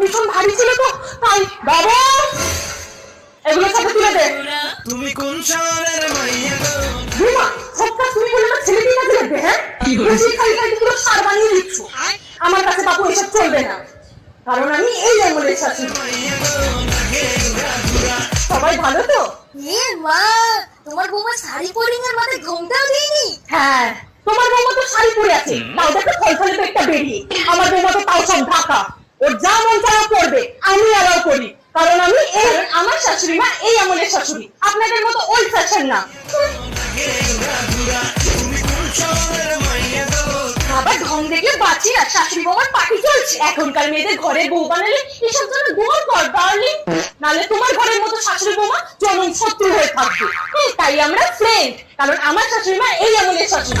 ভীষণ ভারী ছিল তো তাই। বাবা এগুলো সাথে তুলে দে। তুমি কোন শহরের মাইয়া গো? রুমা সব কাজ তুমি বলে আমার ছেলেকে কাজে লাগবে। হ্যাঁ বেশি খালি খালি পুরো সার বানিয়ে দিচ্ছ। আমার কাছে বাপু এসব চলবে না, কারণ আমি এই আঙুলের শাশুড়ি। সবাই ভালো তো? এ মা, তোমার বৌমা শাড়ি পরে আর মাথায় ঘোমটাও দেয়নি? হ্যাঁ তোমার বৌমা তো শাড়ি পরে আছে, তাও দেখো ফলফলে পেটটা বেরিয়ে। আমার বৌমা তো তাও সব ঢাকা, ওর যা মন চায় করবে, আমি আলাও করি, কারণ আমি এই আমার শাশুড়ি মা এই আমলের শাশুড়ি, আপনাদের মতো ওল্ড ফ্যাশন না। বাবা ঢং দেখলে বাঁচি না, শাশুড়ি বৌমার পার্টি চলছে। এখনকার মেয়েদের ঘরে বউ বানালে এসব জন্য দোয়ার কর ডার্লিং, নালে তোমার ঘরের মতো শাশুড়ি বৌমা জনম শত্রু হয়ে থাকবে। তাই আমরা ফ্রেন্ড, কারণ আমার শাশুড়ি মা এই আমলের শাশুড়ি।